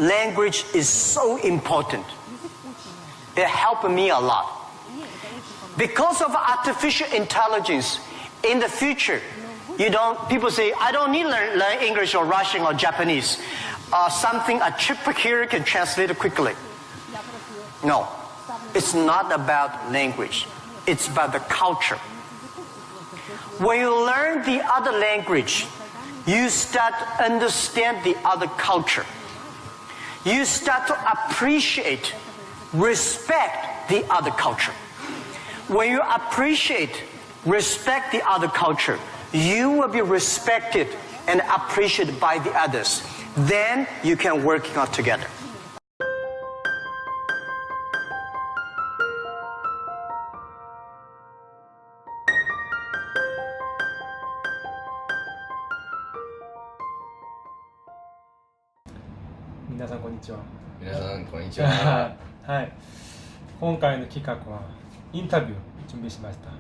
language is so important. It helped me a lot. Because of artificial intelligence, in the future, people say, I don't need to learn English or Russian or Japanese. Something a chip here can translate it quickly. No, it's not about language. It's about the culture. When you learn the other language, you start to understand the other culture. You start to appreciate, respect the other culture. When you appreciate, respect the other culture, you will be respected and appreciated by the others. Then you can work out together. Minasan konnichiwa. 皆さんこんにちは。はい。今回の企画はインタビュー準備しました。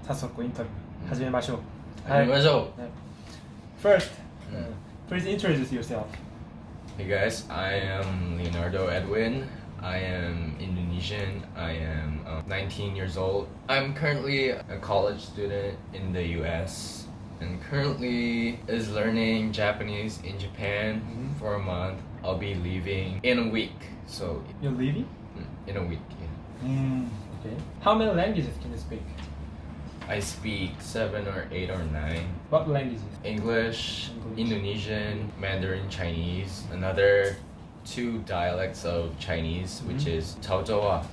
早速インタビュー始めましょう。始めましょう。はい。First, please introduce yourself. Hey guys, I am Leonardo Edwin. I am Indonesian. I am 19 years old. I'm currently a college student in the US and currently is learning Japanese in Japan for a month. I'll be leaving in a week. So You're leaving? in a week, yeah. Okay. How many languages can you speak? I speak 7 or 8 or 9. What languages? English, Indonesian, Mandarin Chinese, another 2 dialects of Chinese, which is Chaozhouwa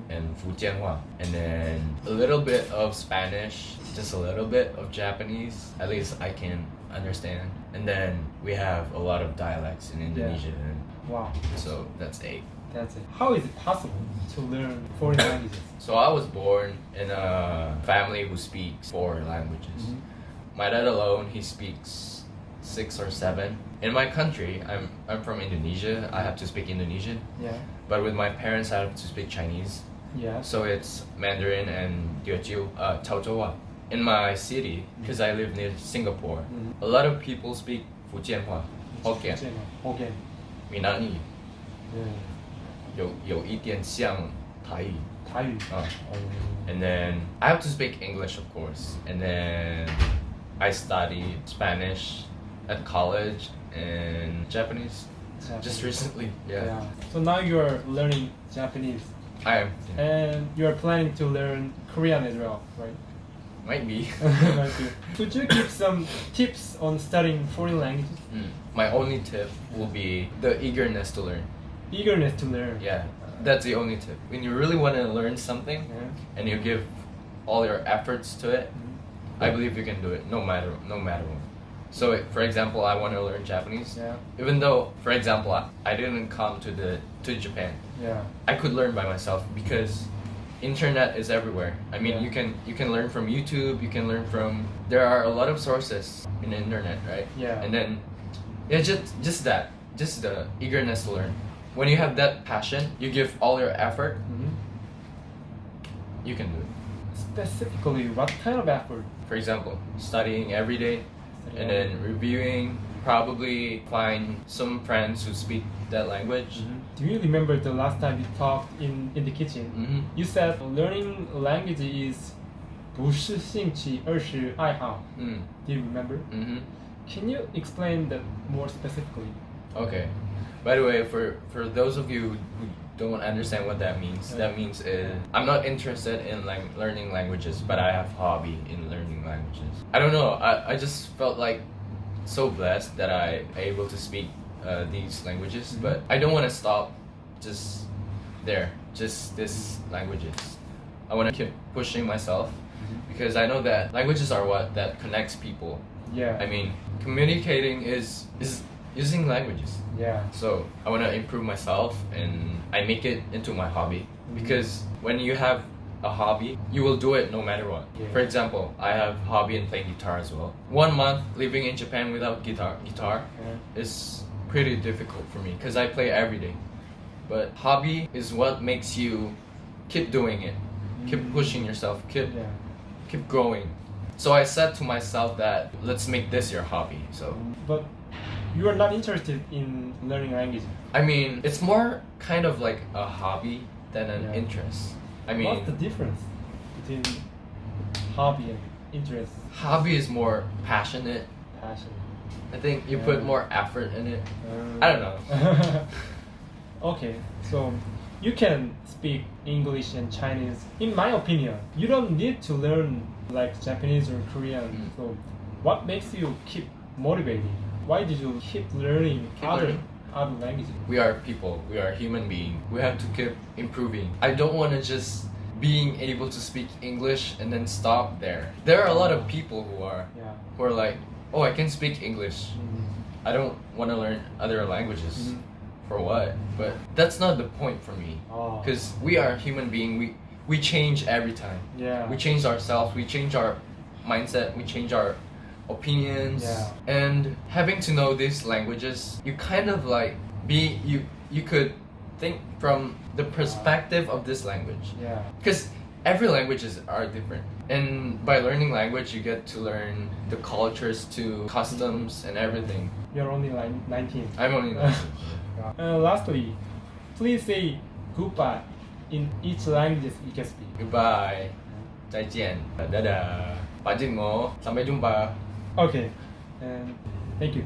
and Fujianhua, and then a little bit of Spanish, just a little bit of Japanese, at least I can understand. And then we have a lot of dialects in Indonesia, Wow. so that's 8. That's it. How is it possible to learn foreign languages? So I was born in a family who speaks 4 languages. My dad alone, he speaks 6 or 7. In my country, I'm from Indonesia. I have to speak Indonesian. Yeah. But with my parents, I have to speak Chinese. Yeah. So it's Mandarin and Chaozhouwa. In my city, because I live near Singapore, a lot of people speak Fujianhua, Hokkien, Hokkien. Minani. Yeah. 有一点像台语. 台语. And then I have to speak English, of course. And then I studied Spanish at college and Japanese just recently. Yeah. So now you are learning Japanese. I am. And you are planning to learn Korean as well, right? Might be. Could you give some tips on studying foreign languages? My only tip will be the eagerness to learn. Eagerness to learn. Yeah, that's the only tip. When you really want to learn something and you give all your efforts to it, I believe you can do it no matter what. So for example, I want to learn Japanese. Yeah. Even though, for example, I didn't come to Japan. Yeah. I could learn by myself because internet is everywhere. I mean, you can learn from YouTube. You can learn from. There are a lot of sources in the internet, right? Yeah. And then, just the eagerness to learn. When you have that passion, you give all your effort. You can do it. Specifically, what kind of effort? For example, studying every day, and then reviewing. Probably find some friends who speak that language. Do you remember the last time you talked in the kitchen? You said learning language is 不是兴趣，而是爱好. Do you remember? Can you explain that more specifically? Okay. By the way, for those of you who don't understand what that means, that means I'm not interested in learning languages, but I have hobby in learning languages. I don't know. I just felt like so blessed that I'm able to speak these languages, but I don't want to stop just these languages. I want to keep pushing myself because I know that languages are what that connects people. Yeah. I mean, communicating is using languages. Yeah. So I want to improve myself and I make it into my hobby because when you have a hobby, you will do it no matter what. Yeah. For example, I have hobby in playing guitar as well. 1 month living in Japan without guitar is pretty difficult for me because I play every day. But hobby is what makes you keep doing it, keep pushing yourself, keep growing. So I said to myself that let's make this your hobby. So but You are not interested in learning language. I mean, it's more kind of like a hobby than an Yeah. interest. I mean, What's the difference between hobby and interest? hobby is more passionate. Passion. I think you Yeah. put more effort in it. I don't know. Okay, so you can speak English and Chinese. In my opinion, you don't need to learn like Japanese or Korean. So, what makes you keep motivated? Why did you keep learning other languages? We are people. We are human beings. We have to keep improving. I don't want to just being able to speak English and then stop there. There are a lot of people who are like, oh, I can speak English. I don't want to learn other languages. For what? But that's not the point for me. Because we are human beings. We change every time. Yeah. We change ourselves. We change our mindset. We change our opinions. Yeah. And having to know these languages, you kind of like you could think from the perspective of this language. Yeah. Because every languages are different. And by learning language, you get to learn the cultures to customs and everything. You're only like 19. I'm only Lastly, please say goodbye in each language you can speak. Goodbye. 再见. Dadah. Sampai jumpa. Okay, and thank you.